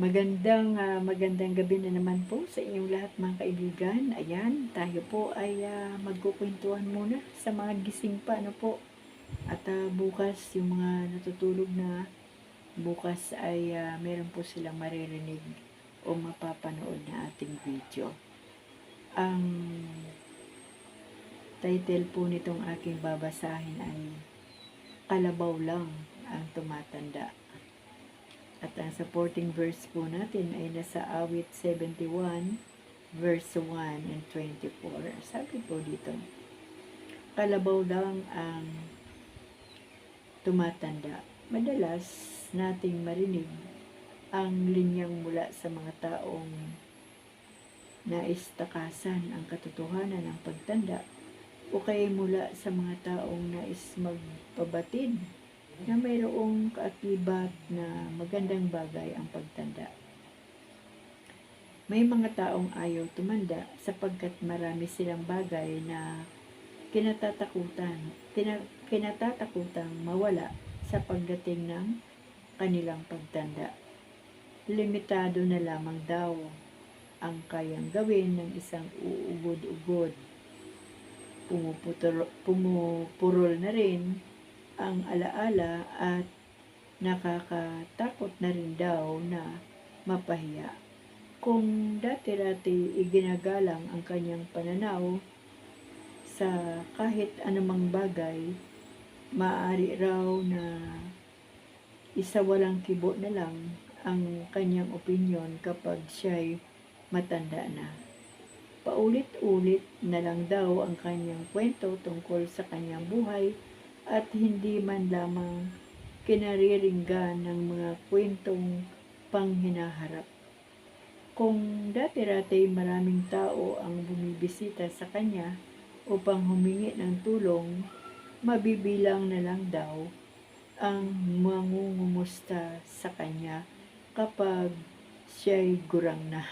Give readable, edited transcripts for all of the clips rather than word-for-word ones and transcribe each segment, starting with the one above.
Magandang gabi na naman po sa inyong lahat mga kaibigan. Ayan, tayo po ay magkukwentuhan muna sa mga gising pa, ano po. At bukas, yung mga natutulog na, bukas ay meron po silang maririnig o mapapanood na ating video. Ang title po nitong aking babasahin ay Kalabaw Lang ang Tumatanda. At ang supporting verse po natin ay nasa Awit 71, verse 1 and 24. Sabi po dito, kalabaw lang ang tumatanda. Madalas nating marinig ang linyang mula sa mga taong nais takasan ang katotohanan ng pagtanda o kaya mula sa mga taong nais magpabatid na mayroong kaakibat na magandang bagay ang pagtanda. May mga taong ayaw tumanda sapagkat marami silang bagay na kinatatakutang mawala sa pagdating ng kanilang pagtanda. Limitado na lamang daw ang kayang gawin ng isang uugod-ugod. Pumupurol na rin ang alaala at nakakatakot na rin daw na mapahiya. Kung dati-dati iginagalang ang kanyang pananaw sa kahit anumang bagay, maaari raw na isawalang kibo na lang ang kanyang opinyon kapag siya'y matanda na. Paulit-ulit na lang daw ang kanyang kwento tungkol sa kanyang buhay at hindi man lamang kinariringgan ng mga kwentong panghinaharap. Kung dati-dati maraming tao ang bumibisita sa kanya upang humingi ng tulong, mabibilang na lang daw ang mangungumusta sa kanya kapag siya'y gurang na.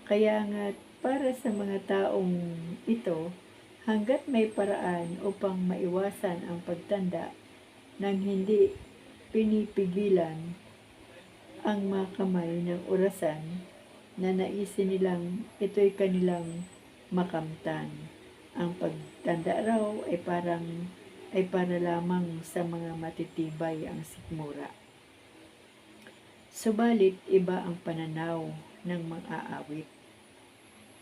Kaya nga para sa mga taong ito, hanggat may paraan upang maiwasan ang pagtanda nang hindi pinipigilan ang mga kamay ng orasan na naisin nilang ito'y kanilang makamtan. Ang pagtanda raw ay para lamang sa mga matitibay ang sikmura. Subalit iba ang pananaw ng mga aawit.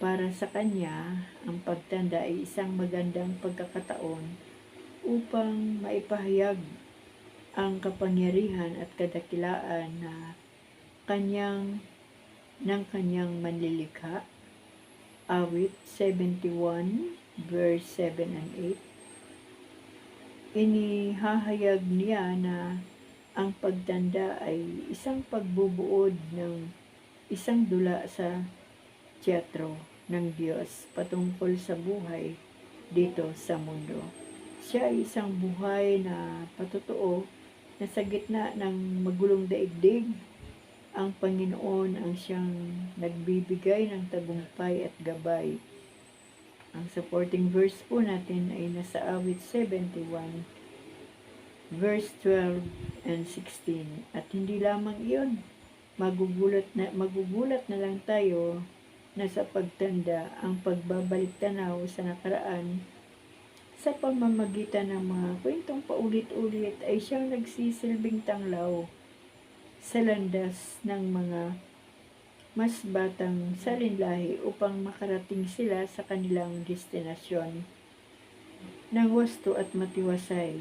Para sa kanya, ang pagtanda ay isang magandang pagkakataon upang maipahayag ang kapangyarihan at kadakilaan ng kanyang manlilikha. Awit 71, verse 7 and 8. Inihahayag niya na ang pagtanda ay isang pagbubuod ng isang dula sa teatro ng Diyos patungkol sa buhay dito sa mundo. Siya ay isang buhay na patotoo na sa gitna ng magulong daigdig, ang Panginoon ang siyang nagbibigay ng tagumpay at gabay. Ang supporting verse po natin ay nasa Awit 71, verse 12 and 16. At hindi lamang iyon, magugulat na lang tayo na sa pagtanda ang pagbabalik tanaw sa nakaraan sa pamamagitan ng mga kwentong paulit-ulit ay siyang nagsisilbing tanglaw sa landas ng mga mas batang salinlahi upang makarating sila sa kanilang destinasyon ng wasto at matiwasay.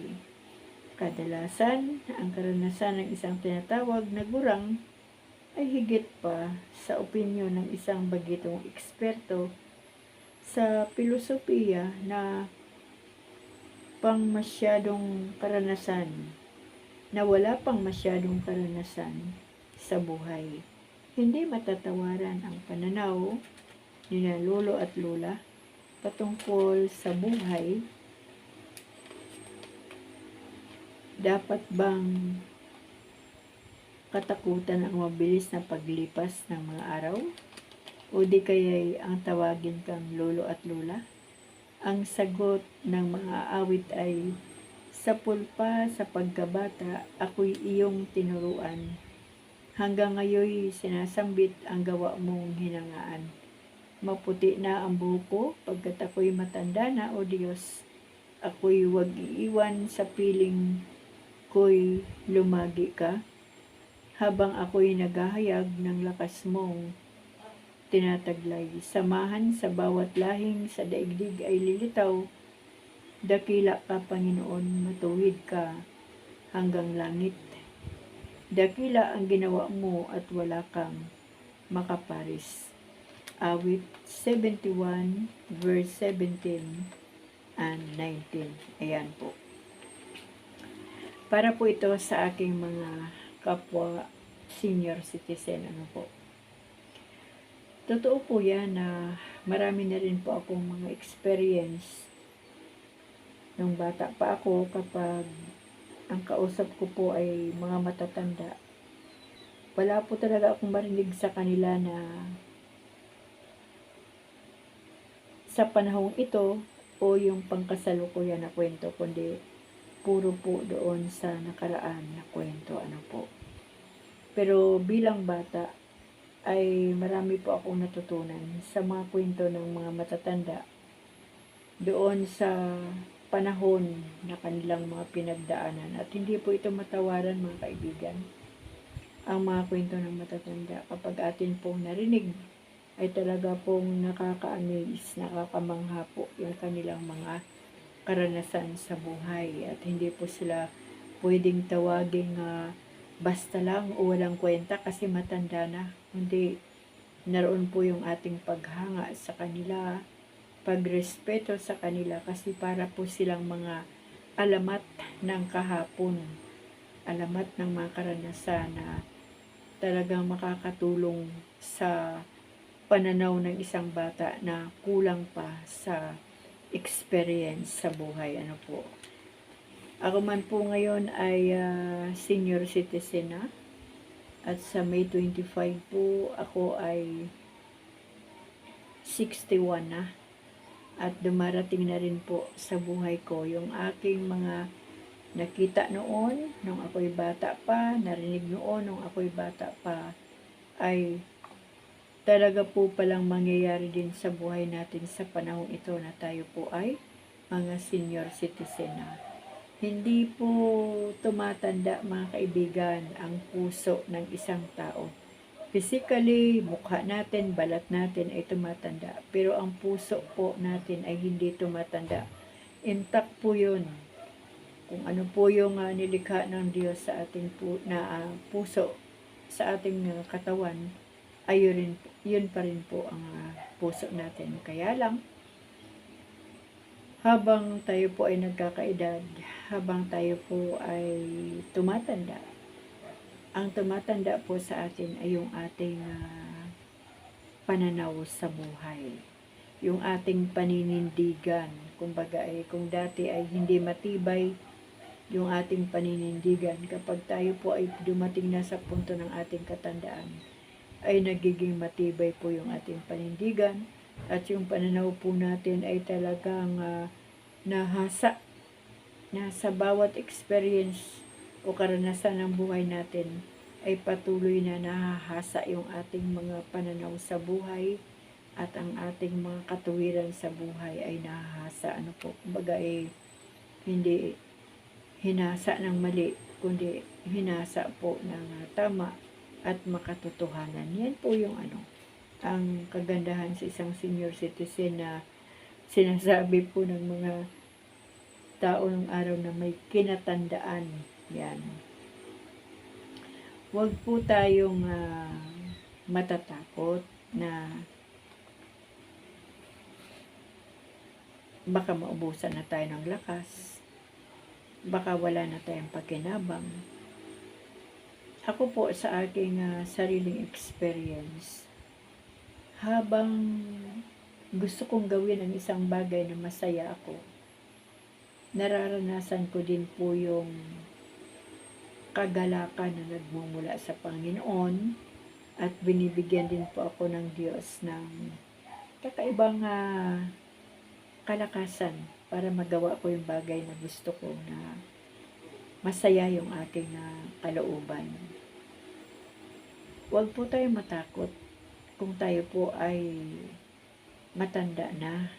Kadalasan, ang karanasan ng isang tinatawag na gurang ay higit pa sa opinyon ng isang bagitong eksperto sa filosofiya na wala pang masyadong karanasan sa buhay. Hindi matatawaran ang pananaw ni lolo at lola patungkol sa buhay. Dapat bang katakutan ang mabilis na paglipas ng mga araw? O di kaya'y ang tawagin kang lolo at lola? Ang sagot ng mga awit ay, sa pulpa sa pagkabata, ako'y iyong tinuruan. Hanggang ngayon sinasambit ang gawa mong hinangaan. Maputi na ang buhok ko pagkat ako'y matanda na, o Diyos. Ako'y wag iiwan sa piling ko'y lumagi ka, habang ako'y naghahayag ng lakas mong tinataglay. Samahan sa bawat lahing sa daigdig ay lilitaw. Dakila ka, Panginoon, matuwid ka hanggang langit. Dakila ang ginawa mo at wala kang makaparis. Awit 71 verse 17 and 19. Ayan po. Para po ito sa aking mga kapwa senior citizen. Ano po. Totoo po yan na marami na rin po akong mga experience nung bata pa ako, kapag ang kausap ko po ay mga matatanda. Wala po talaga akong marinig sa kanila na sa panahong ito o yung pangkasalukuyan na kwento, kundi puro po doon sa nakaraan na kwento. Ano po. Pero bilang bata ay marami po akong natutunan sa mga kwento ng mga matatanda doon sa panahon na kanilang mga pinagdaanan. At hindi po ito matawaran, mga kaibigan, ang mga kwento ng matatanda. Kapag atin pong narinig, ay talaga pong nakaka-amaze, nakakamangha po yung kanilang mga karanasan sa buhay. At hindi po sila pwedeng tawaging basta lang o walang kwenta kasi matanda na. Hindi, naroon po yung ating paghanga sa kanila, pagrespeto sa kanila, kasi para po silang mga alamat ng kahapon, alamat ng mga karanasan na talagang makakatulong sa pananaw ng isang bata na kulang pa sa experience sa buhay. Ano po. Ako man po ngayon ay senior citizen na, at sa May 25 po ako ay 61 na. At dumarating na rin po sa buhay ko yung aking mga nakita noon nung ako'y bata pa, narinig noon nung ako'y bata pa, ay talaga po palang mangyayari din sa buhay natin sa panahon ito na tayo po ay mga senior citizen na. Hindi po tumatanda, mga kaibigan, ang puso ng isang tao. Physically, mukha natin, balat natin ay tumatanda. Pero ang puso po natin ay hindi tumatanda. Intact po yun. Kung ano po yung nilikha ng Diyos sa ating puso, sa ating katawan, ay yun pa rin po ang puso natin. Kaya lang, habang tayo po ay nagkakaedad, habang tayo po ay tumatanda, ang tumatanda po sa atin ay yung ating pananaw sa buhay. Yung ating paninindigan. Kumbaga kung dati ay hindi matibay yung ating paninindigan, kapag tayo po ay dumating na sa punto ng ating katandaan, ay nagiging matibay po yung ating panindigan, at yung pananaw po natin ay talagang nahasa na sa bawat experience o karanasan ng buhay natin ay patuloy na nahahasa yung ating mga pananaw sa buhay, at ang ating mga katuwiran sa buhay ay nahahasa. Ano po, kumbaga hindi hinasa ng mali, kundi hinasa po ng tama at makatotohanan. Yan po yung ang kagandahan sa isang senior citizen na sinasabi po ng mga tao ng araw na may kinatandaan. Yan. Huwag po tayong matatakot na baka maubusan na tayo ng lakas, baka wala na tayong pakinabang. Ako po sa aking sariling experience, habang gusto kong gawin ang isang bagay na masaya ako, nararanasan ko din po yung kagalakan na nagmumula sa Panginoon, at binibigyan din po ako ng Diyos ng kakaibang kalakasan para magawa ko yung bagay na gusto ko, na masaya yung aking kalooban. Huwag po tayo matakot kung tayo po ay matanda na.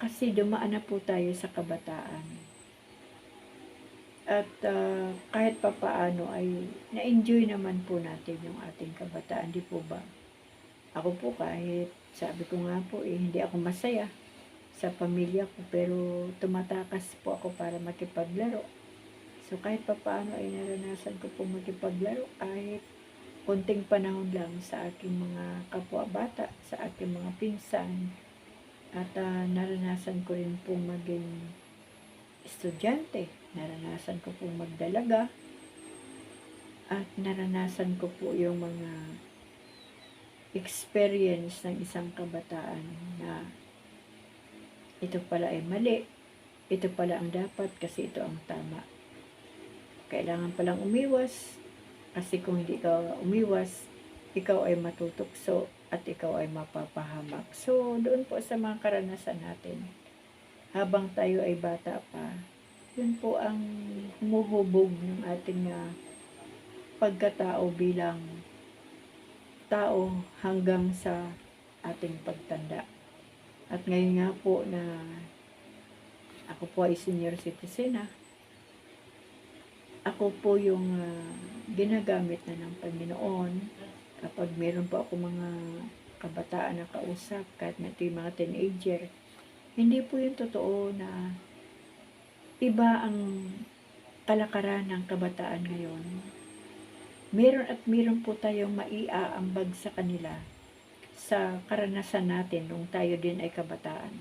Kasi dumaan na po tayo sa kabataan. At kahit papaano ay na-enjoy naman po natin yung ating kabataan, di po ba? Ako po kahit sabi ko nga po hindi ako masaya sa pamilya ko, pero tumatakas po ako para makipaglaro. So kahit papaano ay naranasan ko po makipaglaro kahit konting panahon lang sa aking mga kapwa-bata, sa aking mga pinsan. At naranasan ko rin po maging estudyante. Naranasan ko po magdalaga. At naranasan ko po yung mga experience ng isang kabataan na ito pala ay mali, ito pala ang dapat kasi ito ang tama. Kailangan palang umiwas kasi kung hindi ka umiwas, ikaw ay matutukso at ikaw ay mapapahamak. So, doon po sa mga karanasan natin, habang tayo ay bata pa, yun po ang humuhubog ng ating pagkatao bilang tao hanggang sa ating pagtanda. At ngayon nga po na ako po ay senior citizen ako po yung ginagamit na ng Panginoon kapag meron po ako mga kabataan na kausap, kahit na ito yung mga teenager, hindi po yung totoo na iba ang kalakaran ng kabataan ngayon. Meron po tayong maiaambag sa kanila sa karanasan natin nung tayo din ay kabataan.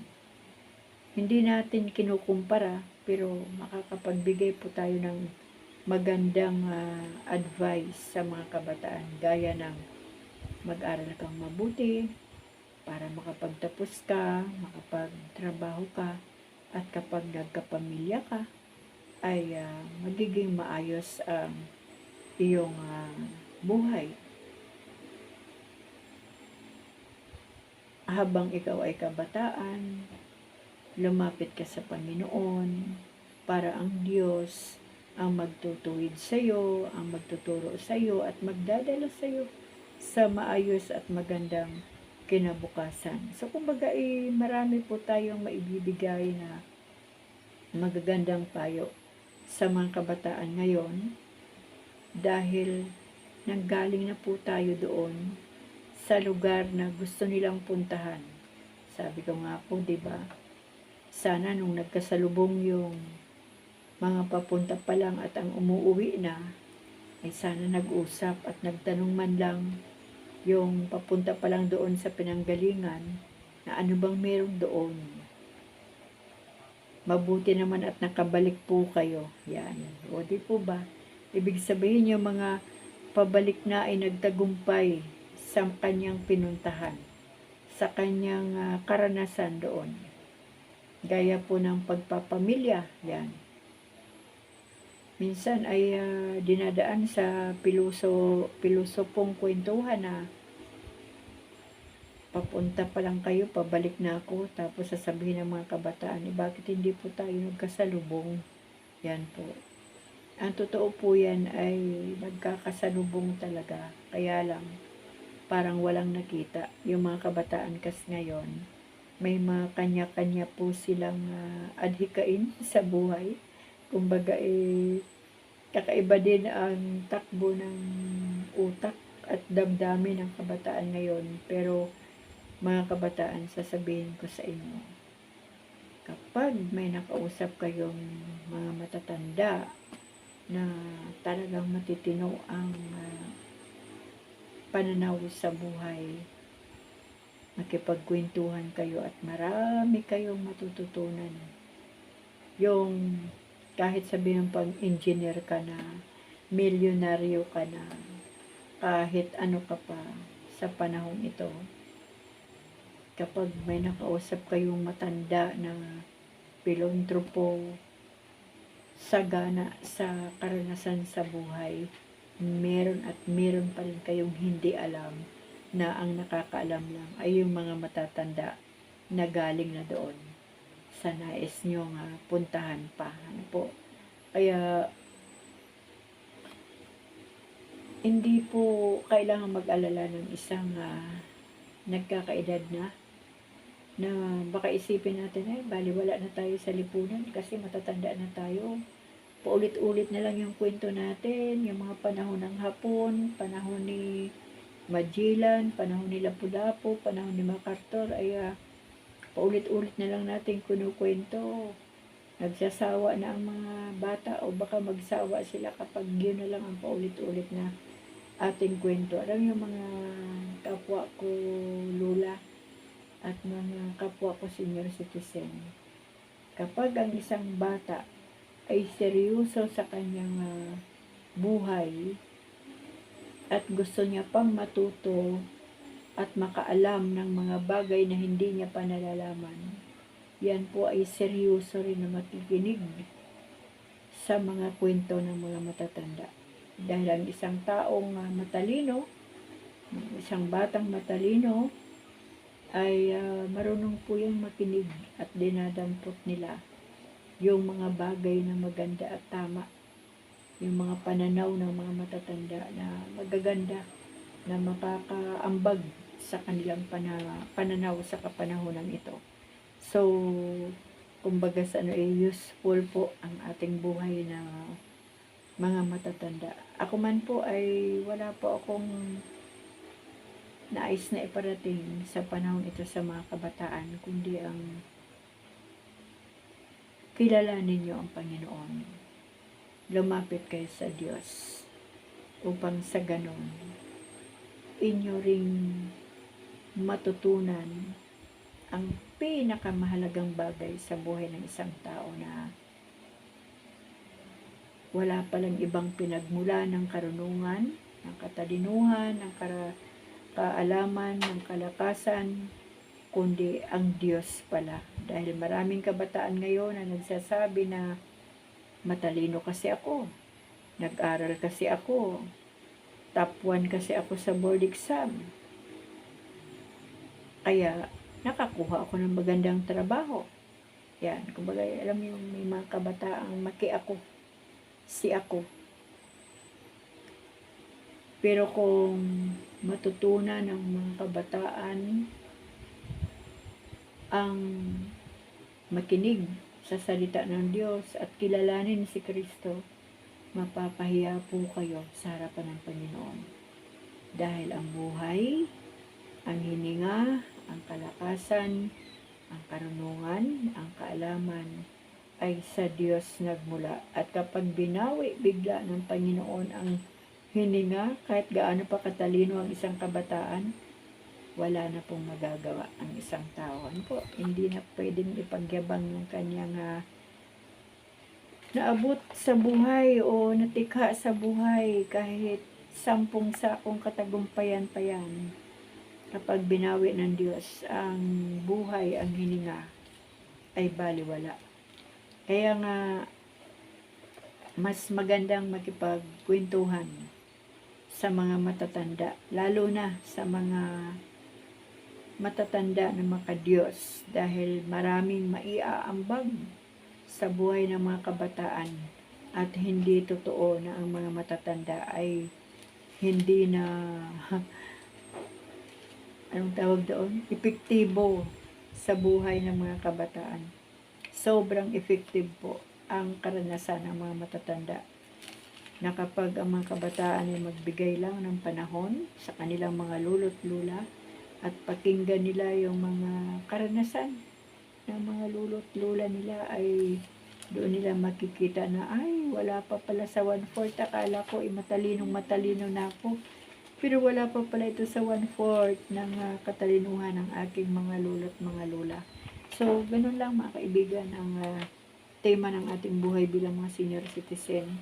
Hindi natin kinukumpara, pero makakapagbigay po tayo ng magandang advice sa mga kabataan, gaya ng mag-aral kang mabuti para makapagtapos ka, makapagtrabaho ka, at kapag nagkapamilya ka ay magiging maayos ang iyong buhay. Habang ikaw ay kabataan, lumapit ka sa Panginoon para ang Diyos ang magtutuwid sa iyo, ang magtuturo sa iyo at magdadala sa iyo sa maayos at magandang kinabukasan. So kumbaga marami po tayong maibibigay na magagandang payo sa mga kabataan ngayon dahil nanggaling na po tayo doon sa lugar na gusto nilang puntahan. Sabi ko nga po, 'di ba? Sana nung nagkasalubong yung mga papunta pa lang at ang umuuwi na, ay sana nag-usap at nagtanong man lang yung papunta pa lang doon sa pinanggalingan na ano bang meron doon. Mabuti naman at nakabalik po kayo. Yan. O di po ba? Ibig sabihin yung mga pabalik na ay nagtagumpay sa kanyang pinuntahan, sa kanyang karanasan doon. Gaya po ng pagpapamilya. Yan. Minsan ay dinadaan sa pilosopong kwentuhan na papunta pa lang kayo, pabalik na ako, tapos sasabihin ng mga kabataan, bakit hindi po tayo nagkasalubong? Yan po. Ang totoo po yan ay nagkakasalubong talaga, kaya lang parang walang nakita. Yung mga kabataan kas ngayon, may mga kanya-kanya po silang adhikain sa buhay. Kumbaga kakaiba din ang takbo ng utak at damdamin ng kabataan ngayon. Pero mga kabataan, sasabihin ko sa inyo, kapag may nakausap kayong mga matatanda na talagang matitino ang pananaw sa buhay, makipagkwentuhan kayo at marami kayong matututunan. Yung kahit sabihin pang engineer ka na, milyonaryo ka na, kahit ano ka pa sa panahon ito, kapag may nakausap kayong matanda na pilantropo, sagana sa karanasan sa buhay, meron at meron pa rin kayong hindi alam na ang nakakaalam lang ay yung mga matatanda na galing na doon sa nais nyo puntahan pa. Ano po? Kaya Hindi po kailangan mag-alala ng isang nagkakaedad na baka isipin natin, ay baliwala na tayo sa lipunan kasi matatanda na tayo. Paulit-ulit na lang yung kwento natin, yung mga panahon ng Hapon, panahon ni Magellan, panahon ni Lapu-Lapu, panahon ni MacArthur, ay paulit-ulit na lang natin kinukwento. Nagsasawa na ang mga bata o baka magsawa sila kapag yun na lang ang paulit-ulit na ating kwento. Alam yung mga kapwa ko lula at mga kapwa ko senior citizen, kapag ang isang bata ay seryoso sa kanyang buhay at gusto niya pang matuto at makaalam ng mga bagay na hindi niya pa nalalaman, yan po ay seryoso rin na makikinig sa mga kwento ng mga matatanda. Dahil ang isang taong matalino, isang batang matalino, ay marunong po yung makinig at dinadampot nila yung mga bagay na maganda at tama, yung mga pananaw ng mga matatanda na magaganda na makakaambag sa kanilang pananaw sa kapanahonan ito. So, kumbaga sa useful po ang ating buhay na mga matatanda. Ako man po ay wala po akong nais na iparating sa panahon ito sa mga kabataan, kundi ang kilalanin niyo ang Panginoon. Lumapit kayo sa Diyos upang sa ganon inyo ring matutunan ang pinakamahalagang bagay sa buhay ng isang tao na wala palang ibang pinagmula ng karunungan, ng katalinuhan, ng kaalaman, ng kalakasan, kundi ang Diyos pala. Dahil maraming kabataan ngayon na nagsasabi na matalino kasi ako, nag-aral kasi ako, top 1 kasi ako sa board exam, kaya nakakuha ako ng magandang trabaho. Yan, kumbaga alam mo yung may mga kabataang maki ako, si ako. Pero kung matutunan ng mga kabataan ang makinig sa salita ng Diyos at kilalanin si Kristo, mapapahiya po kayo sa harapan ng Panginoon. Dahil ang buhay, ang hininga, ang kalakasan, ang karunungan, ang kaalaman ay sa Diyos nagmula. At kapag binawi bigla ng Panginoon ang hininga, kahit gaano pa katalino ang isang kabataan, wala na pong magagawa ang isang tao. Po, hindi na pwedeng ipagyabang yung kanyang naabot sa buhay o natikha sa buhay kahit 10 sakong katagumpayan pa yan. Kapag binawi ng Diyos ang buhay, ang hininga, ay baliwala. Kaya nga, mas magandang makipagkwentuhan sa mga matatanda, lalo na sa mga matatanda na makadiyos, dahil maraming maiaambag sa buhay ng mga kabataan at hindi totoo na ang mga matatanda ay hindi na anong tawag doon? Epektibo sa buhay ng mga kabataan. Sobrang effective po ang karanasan ng mga matatanda na kapag ang mga kabataan ay magbigay lang ng panahon sa kanilang mga lolo't lula at pakinggan nila yung mga karanasan ng mga lolo't lula nila, ay doon nila makikita na ay wala pa pala sa 1/4, akala ko matalino na ako, pero wala pa pala ito sa 1/4 ng katalinuhan ng aking mga lolo't mga lola. So ganun lang mga kaibigan ang tema ng ating buhay bilang mga senior citizen.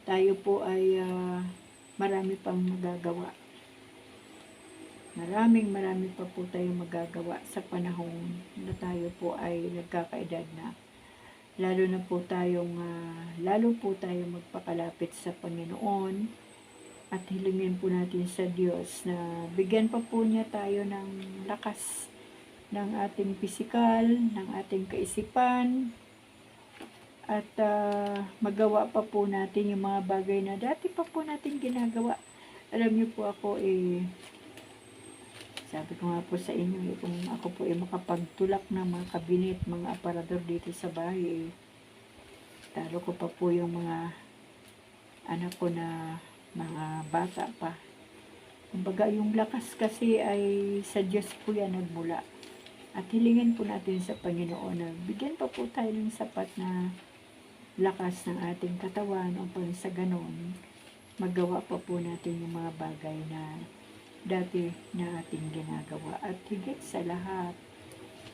Tayo po ay marami pang magagawa. Marami pa po tayong magagawa sa panahon na tayo po ay nagkakaedad na. Lalo po tayong magpakalapit sa Panginoon at hilingin po natin sa Diyos na bigyan pa po niya tayo ng lakas ng ating pisikal, ng ating kaisipan, at magawa pa po natin yung mga bagay na dati pa po natin ginagawa. Alam niyo po ako sabi ko nga po sa inyo kung ako po makapagtulak ng mga kabinet, mga aparador dito sa bahay talo ko pa po yung mga anak ko na mga bata pa. Kumbaga yung lakas kasi ay sa Diyos po yan nagmula. At hilingin po natin sa Panginoon na bigyan pa po tayo ng sapat na lakas ng ating katawan upang sa ganon magawa pa po natin yung mga bagay na dati na ating ginagawa. At higit sa lahat,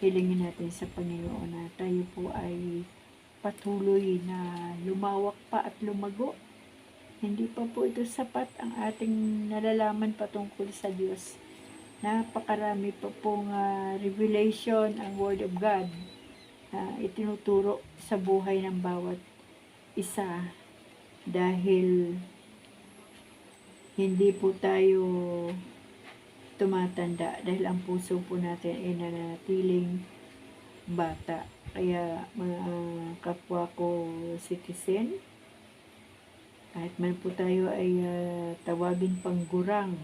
hilingin natin sa Panginoon na tayo po ay patuloy na lumawak pa at lumago. Hindi pa po ito sapat ang ating nalalaman patungkol sa Diyos. Napakarami pa pong revelation ang Word of God na itinuturo sa buhay ng bawat isa dahil hindi po tayo tumatanda dahil ang puso po natin ay nanatiling bata. Kaya mga kapwa ko citizen, kahit man po tayo ay tawagin pang gurang,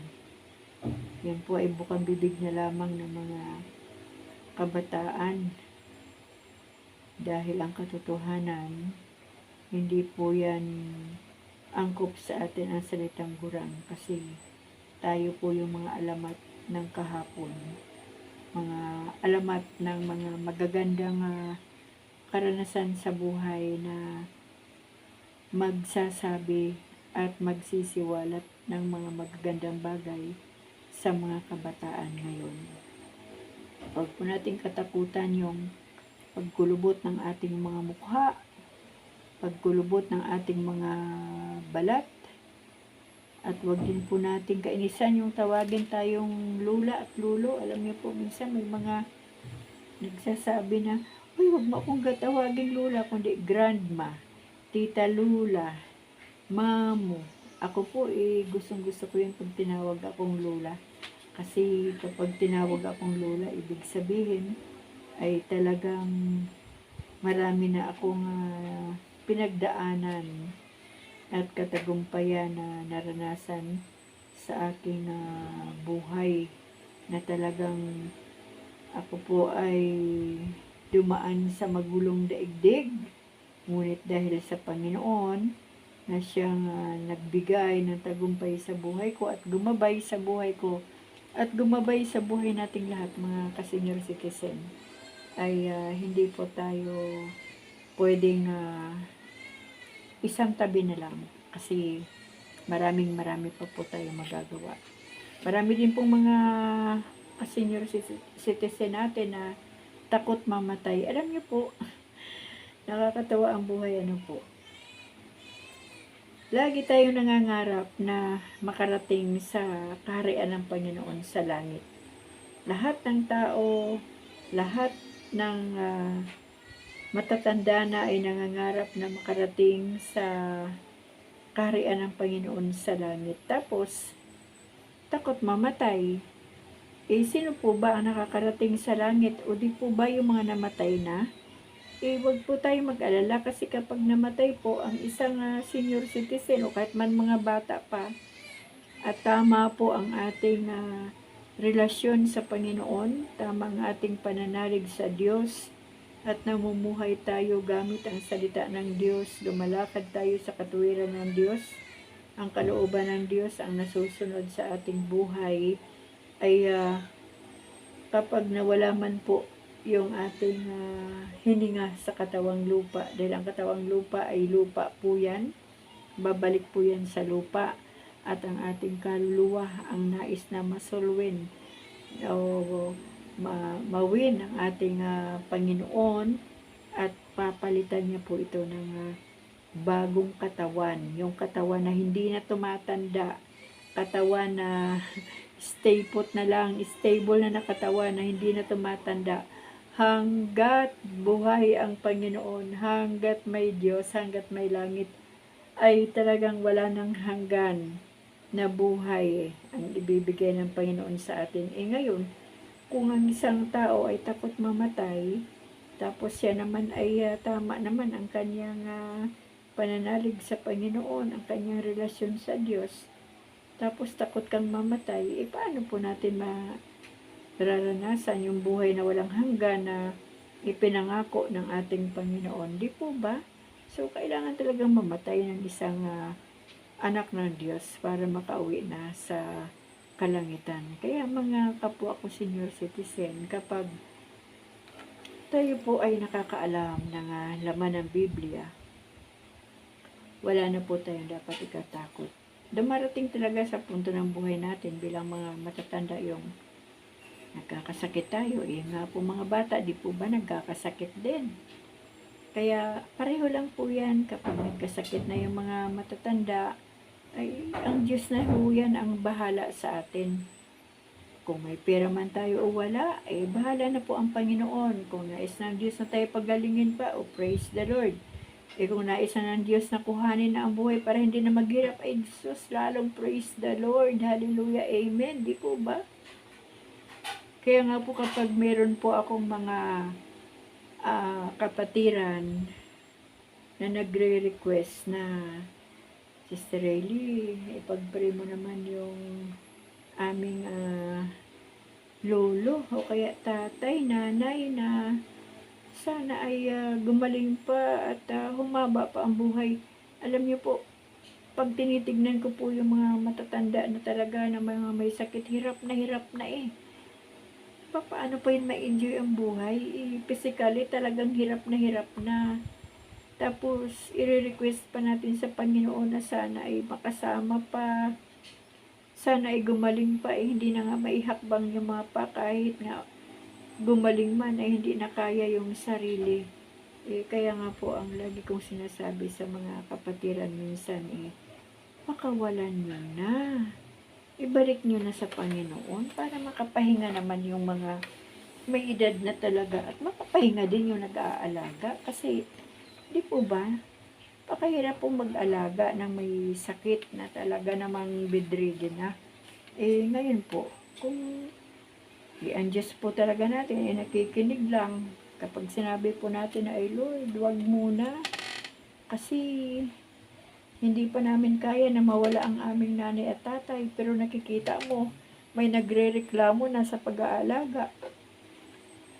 yan po ay bukang bibig na lamang ng mga kabataan dahil ang katotohanan hindi po yan angkop sa atin ang salitang gurang kasi tayo po yung mga alamat ng kahapon, mga alamat ng mga magagandang karanasan sa buhay na magsasabi at magsisiwalat ng mga magagandang bagay sa mga kabataan ngayon. Huwag po natin katakutan yung pagkulubot ng ating mga mukha, pagkulubot ng ating mga balat, at huwag din po natin kainisan yung tawagin tayong lula at lulo. Alam niyo po, minsan may mga nagsasabi na, uy, huwag mo akong tawagin lula, kundi grandma, tita lula, mamo. Ako po, gustong gusto ko yung pag tinawag akong lula. Kasi kapag tinawag akong lula, ibig sabihin ay talagang marami na akong pinagdaanan at katagumpayan na naranasan sa aking buhay na talagang ako po ay dumaan sa magulong daigdig, ngunit dahil sa Panginoon na siyang nagbigay ng tagumpay sa buhay ko at gumabay sa buhay ko at gumabay sa buhay nating lahat mga ka-senior citizen, ay hindi po tayo pwedeng isang tabi na lang kasi marami pa po tayo magagawa. Marami din pong mga ka-senior citizen natin na takot mamatay. Alam niyo po, nakakatawa ang buhay, ano po. Lagi tayong nangangarap na makarating sa kaharian ng Panginoon sa langit. Lahat ng tao, lahat ng matatanda na ay nangangarap na makarating sa kaharian ng Panginoon sa langit. Tapos, takot mamatay. Sino po ba ang nakakarating sa langit? O di po ba yung mga namatay na? Huwag po tayo mag-alala kasi kapag namatay po ang isang senior citizen o kahit man mga bata pa, at tama po ang ating relasyon sa Panginoon, tama ang ating pananalig sa Diyos, at namumuhay tayo gamit ang salita ng Diyos, lumalakad tayo sa katuwiran ng Diyos, ang kalooban ng Diyos ang nasusunod sa ating buhay, ay kapag nawala man po yung ating hininga sa katawang lupa, dahil ang katawang lupa ay lupa po yan, babalik po yan sa lupa, at ang ating kaluluwa ang nais na masulwin o mawin ang ating Panginoon, at papalitan niya po ito ng bagong katawan, yung katawan na hindi na tumatanda, katawan na stay put na lang, stable na katawan na hindi na tumatanda, hanggat buhay ang Panginoon, hanggat may Diyos, hanggat may langit, ay talagang wala ng hanggan na buhay ang ibibigay ng Panginoon sa atin. Ngayon, kung ang isang tao ay takot mamatay, tapos siya naman ay tama naman ang kanyang pananalig sa Panginoon, ang kanyang relasyon sa Diyos, tapos takot kang mamatay, paano po natin mararanasan yung buhay na walang hanggan na ipinangako ng ating Panginoon, di po ba? So, kailangan talagang mamatay ng isang anak ng Diyos para makauwi na sa kalangitan. Kaya mga kapwa ko senior citizen, kapag tayo po ay nakakaalam ng laman ng Biblia, wala na po tayong dapat ikatakot. Dumarating talaga sa punto ng buhay natin bilang mga matatanda yung nagkakasakit tayo. Nga po mga bata, di po ba nagkakasakit din? Kaya pareho lang po yan kapag nagkasakit na yung mga matatanda, ay ang Diyos na po yan ang bahala sa atin. Kung may pera man tayo o wala, bahala na po ang Panginoon. Kung nais ng Diyos na tayo pagalingin pa, praise the Lord. Kung nais na ng Diyos na kuhanin na ang buhay para hindi na maghirap, Jesus, lalong praise the Lord. Hallelujah, amen. Di po ba? Kaya nga po kapag meron po akong mga kapatiran na nagre-request na, Sister Rayleigh, ipag-pray mo naman yung aming lolo o kaya tatay, nanay na sana ay gumaling pa at humaba pa ang buhay. Alam niyo po, pag tinitignan ko po yung mga matatanda na talaga na mga may sakit, hirap na paano pa yun ma-enjoy ang buhay? Physically talagang hirap na. Tapos, i-request pa natin sa Panginoon na sana ay makasama pa. Sana ay gumaling pa, hindi na nga maihakbang yung mga pa, kahit nga gumaling man ay hindi na kaya yung sarili. Kaya nga po ang lagi kong sinasabi sa mga kapatiran minsan, pakawalan nyo na. Ibalik nyo na sa Panginoon para makapahinga naman yung mga may edad na talaga at makapahinga din yung nag-aalaga. Kasi di po ba? Pakahirap pong mag-alaga ng may sakit na talaga namang bedridden na. Ngayon po, kung ang Diyos po talaga natin, nakikinig lang. Kapag sinabi po natin na, Lord, wag muna. Kasi hindi pa namin kaya na mawala ang aming nanay at tatay. Pero nakikita mo, may nagre-reklamo na sa pag-aalaga.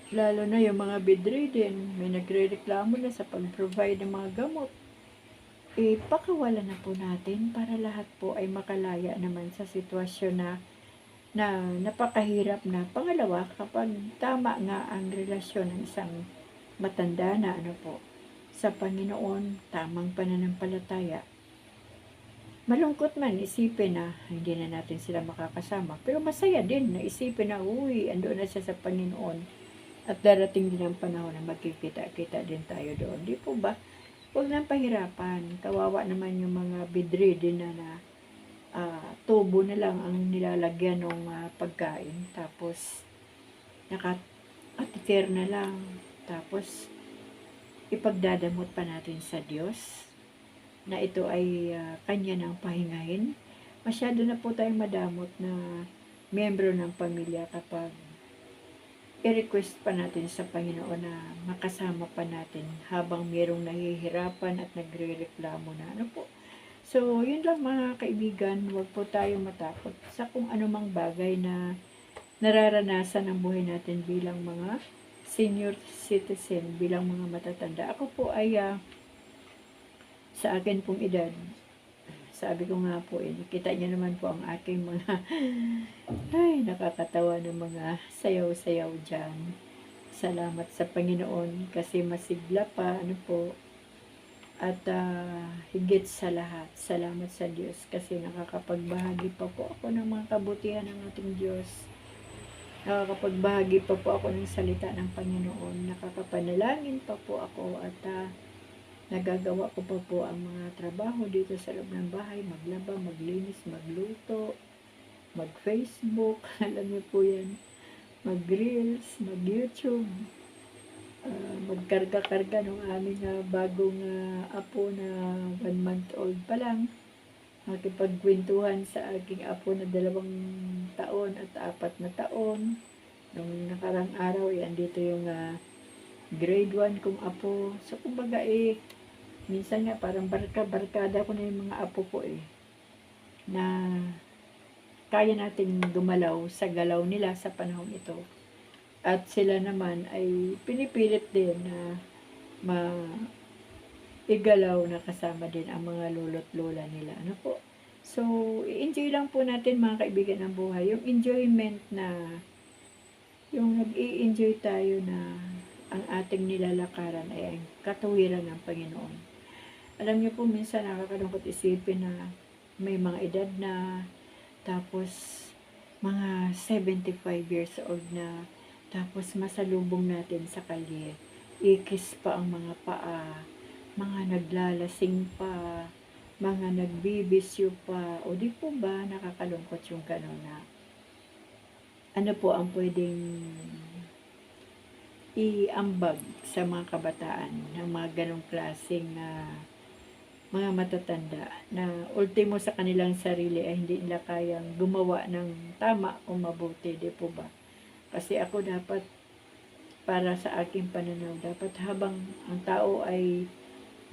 Lalo na yung mga bedridden, may nagre-reklamo na sa pag-provide ng mga gamot. Pakawala na po natin para lahat po ay makalaya naman sa sitwasyon na napakahirap na. Pangalawa, kapag tama nga ang relasyon ng isang matanda na sa Panginoon, tamang pananampalataya, malungkot man isipin na hindi na natin sila makakasama. Pero masaya din na isipin na, ando na siya sa Panginoon. At darating din ang panahon na magkikita-kita din tayo doon. Di po ba? Huwag nang pahirapan. Kawawa naman yung mga bedridden na tubo na lang ang nilalagyan ng pagkain. Tapos, naka-atiker na lang. Tapos, ipagdadamot pa natin sa Diyos na ito ay kanya nang pahingahin. Masyado na po tayong madamot na miyembro ng pamilya kapag i-request pa natin sa Panginoon na makasama pa natin habang mayroong nahihirapan at nagre-reklamo na. So, yun lang mga kaibigan, huwag po tayong matakot sa kung anumang bagay na nararanasan ng buhay natin bilang mga senior citizen, bilang mga matatanda. Ako po ay sa akin pong edad, sabi ko nga po, nakita niyo naman po ang aking mga nakakatawa ng mga sayaw-sayaw dyan. Salamat sa Panginoon kasi masigla pa, at higit sa lahat, salamat sa Diyos kasi nakakapagbahagi pa po ako ng mga kabutihan ng ating Diyos. Nakakapagbahagi pa po ako ng salita ng Panginoon. Nakakapanalangin pa po ako at nagagawa ko pa po ang mga trabaho dito sa loob ng bahay, maglaba, maglinis, magluto, mag-Facebook, alam niyo po yan, mag-reels, mag-YouTube, magkarga-karga ng aming bagong apo na 1 month old pa lang, makipagkwentuhan sa aking apo na 2 taon at 4 na taon. Nung nakarang araw, andito yung grade 1 kong apo. So, kumbaga minsan nga parang barkada ko na yung mga apo ko na kaya nating gumalaw sa galaw nila sa panahon ito. At sila naman ay pinipilit din na igalaw na kasama din ang mga lolo't lola nila. Ano po? So, i-enjoy lang po natin mga kaibigan ng buhay. Yung enjoyment na, yung nag-i-enjoy tayo na ang ating nilalakaran ay ang katuwiran ng Panginoon. Alam niyo po, minsan nakakalungkot isipin na may mga edad na, tapos mga 75 years old na, tapos masalubong natin sa kalye, ikis pa ang mga paa, mga naglalasing pa, mga nagbibisyo pa, o di po ba nakakalungkot yung gano'n na ano po ang pwedeng iambag sa mga kabataan ng mga ganong klaseng mga matatanda na ultimo sa kanilang sarili ay hindi nila kayang gumawa ng tama o mabuti, di po ba? Kasi ako dapat, para sa aking pananaw, dapat habang ang tao ay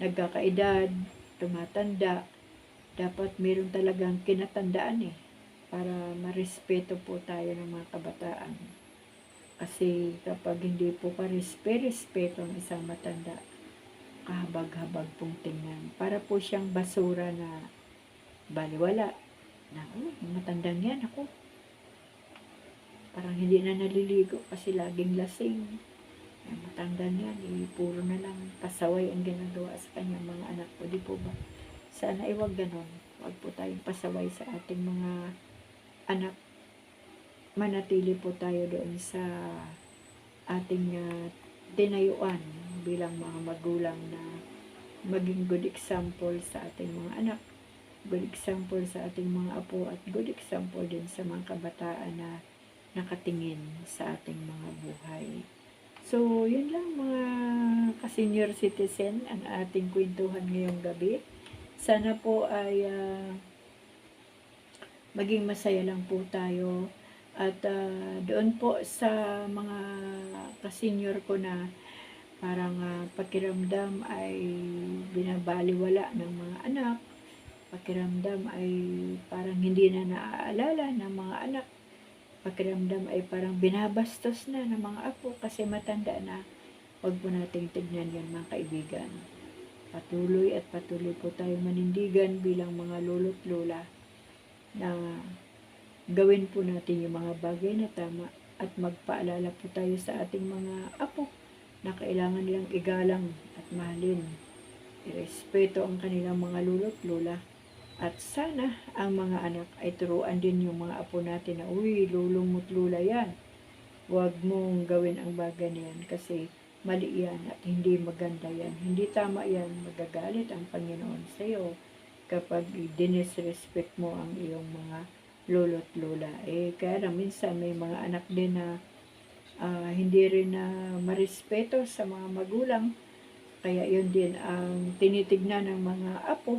nagkakaedad, tumatanda, dapat meron talagang kinatandaan para marespeto po tayo ng mga kabataan. Kasi kapag hindi po respeto ang isang matanda, kahabag-habag pong tingnan. Para po siyang basura na baliwala. Na, matandang yan ako. Parang hindi na naliligo kasi laging lasing. Matandang yan, puro na lang pasaway ang ginagawa sa kanyang mga anak ko. Di po ba? Sana iwag ganon. Huwag po tayong pasaway sa ating mga anak. Manatili po tayo doon sa ating tinayuan bilang mga magulang na maging good example sa ating mga anak, good example sa ating mga apo, at good example din sa mga kabataan na nakatingin sa ating mga buhay. So, yun lang mga ka-senior citizen ang ating kwentuhan ngayong gabi. Sana po ay maging masaya lang po tayo. At doon po sa mga ka-senior ko na parang pakiramdam ay binabaliwala ng mga anak, pakiramdam ay parang hindi na naaalala ng mga anak, pakiramdam ay parang binabastos na ng mga apo kasi matanda na, huwag po nating tignan yan mga kaibigan. Patuloy at patuloy po tayo manindigan bilang mga lolo't lola na gawin po natin yung mga bagay na tama at magpaalala po tayo sa ating mga apo na kailangan nilang igalang at mahalin. Irespeto ang kanilang mga lolo't lola. At sana ang mga anak ay turuan din yung mga apo natin na, uy, lulong mo't lola yan. Huwag mong gawin ang bagay na yan kasi mali yan at hindi maganda yan. Hindi tama yan. Magagalit ang Panginoon sa iyo kapag dinisrespect mo ang iyong mga lolo't lola. Kaya lang minsan may mga anak din na hindi rin na marespeto sa mga magulang. Kaya yun din ang tinitignan ng mga apo.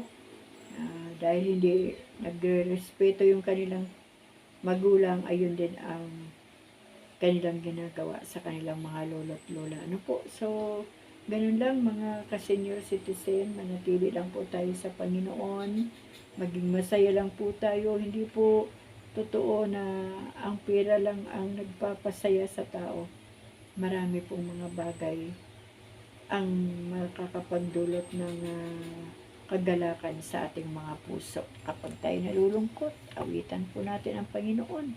Dahil hindi nagrespeto yung kanilang magulang, ayun din ang kanilang ginagawa sa kanilang mga lolo't lola. Ano po? So, ganun lang mga ka-senior citizen, manatili lang po tayo sa Panginoon, maging masaya lang po tayo, hindi po totoo na ang pera lang ang nagpapasaya sa tao. Marami pong mga bagay ang makakapagdulot ng kagalakan sa ating mga puso. Kapag tayo nalulungkot, awitan po natin ang Panginoon.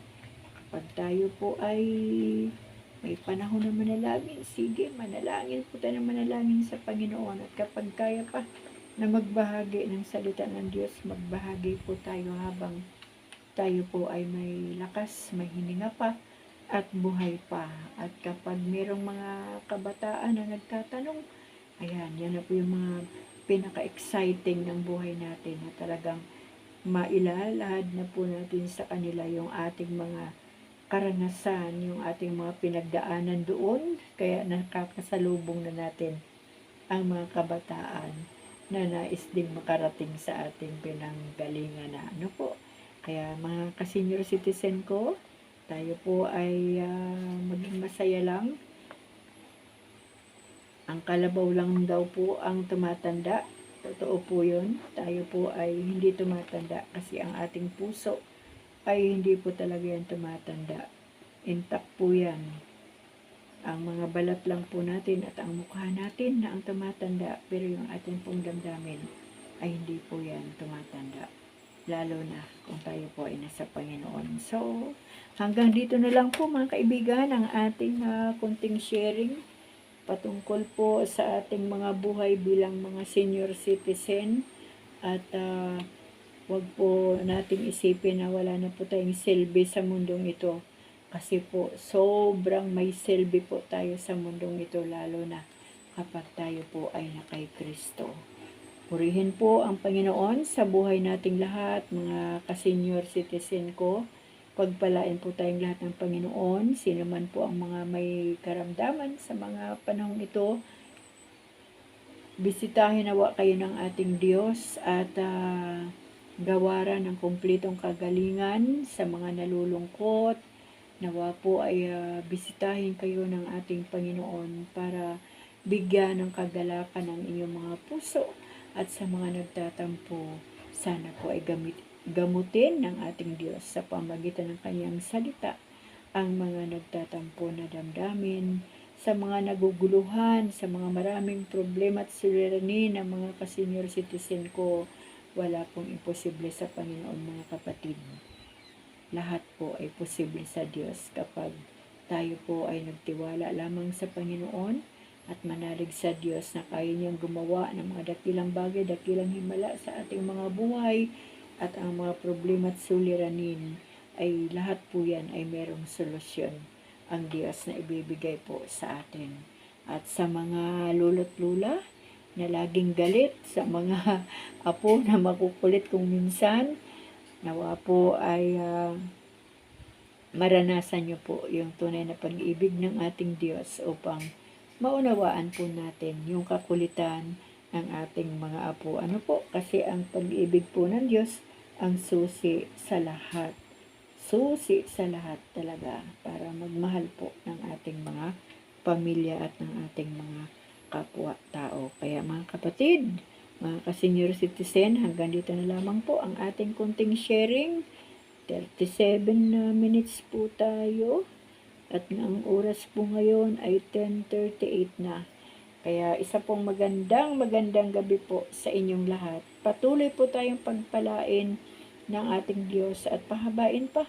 Kapag tayo po ay may panahon na manalangin, sige, manalangin po tayo ng manalangin sa Panginoon. At kapag kaya pa na magbahagi ng salita ng Diyos, magbahagi po tayo habang tayo po ay may lakas, may hininga pa, at buhay pa. At kapag mayroong mga kabataan na nagtatanong, ayan, yan na po yung mga pinaka-exciting ng buhay natin na talagang mailalahad na po natin sa kanila yung ating mga karanasan, yung ating mga pinagdaanan doon, kaya nakakasalubong na natin ang mga kabataan na nais ding makarating sa ating pinanggalingan na ano po. Kaya mga ka-senior citizen ko, tayo po ay maging masaya lang. Ang kalabaw lang daw po ang tumatanda. Totoo po yun. Tayo po ay hindi tumatanda kasi ang ating puso ay hindi po talaga yan tumatanda. Intact po yan. Ang mga balat lang po natin at ang mukha natin na ang tumatanda, pero yung ating pong damdamin ay hindi po yan tumatanda. Lalo na kung tayo po ay nasa Panginoon. So, hanggang dito na lang po mga kaibigan ang ating konting sharing patungkol po sa ating mga buhay bilang mga senior citizen. At wag po nating isipin na wala na po tayong silbi sa mundong ito. Kasi po, sobrang may silbi po tayo sa mundong ito, lalo na kapag tayo po ay na kay Kristo. Purihin po ang Panginoon sa buhay nating lahat, mga ka-senior citizen ko. Pagpalain po tayong lahat ng Panginoon. Sino man po ang mga may karamdaman sa mga panahong ito, bisitahin nawa kayo ng ating Diyos at gawaran ng kumplitong kagalingan sa mga nalulungkot. Nawa po ay bisitahin kayo ng ating Panginoon para bigyan ng kagalakan ng inyong mga puso. At sa mga nagtatampo, sana po ay gamutin ng ating Diyos sa pamagitan ng kanyang salita ang mga nagtatampo na damdamin, sa mga naguguluhan, sa mga maraming problema at suliranin ng mga ka-senior citizen ko. Wala pong imposible sa Panginoon, mga kapatid. Lahat po ay posible sa Diyos kapag tayo po ay nagtiwala lamang sa Panginoon at manalig sa Diyos na kaya niyang gumawa ng mga dakilang bagay, dakilang himala sa ating mga buhay, at ang mga problema at suliranin ay lahat po yan ay merong solusyon ang Diyos na ibibigay po sa atin. At sa mga lolo't lula na laging galit, sa mga apo na makukulit kung minsan, nawa po ay maranasan niyo po yung tunay na pag-ibig ng ating Diyos upang maunawaan po natin yung kakulitan ng ating mga apo. Ano po? Kasi ang pag-ibig po ng Diyos ang susi sa lahat. Susi sa lahat talaga para magmahal po ng ating mga pamilya at ng ating mga kapwa-tao. Kaya mga kapatid, mga ka-senior citizen, hanggang dito na lamang po ang ating kunting sharing. 37 minutes po tayo. At ang oras po ngayon ay 10:38 na. Kaya isa pong magandang gabi po sa inyong lahat. Patuloy po tayong pagpalain ng ating Diyos at pahabain pa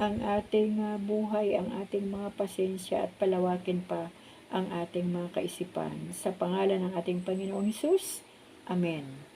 ang ating buhay, ang ating mga pasensya at palawakin pa ang ating mga kaisipan. Sa pangalan ng ating Panginoong Hesus. Amen.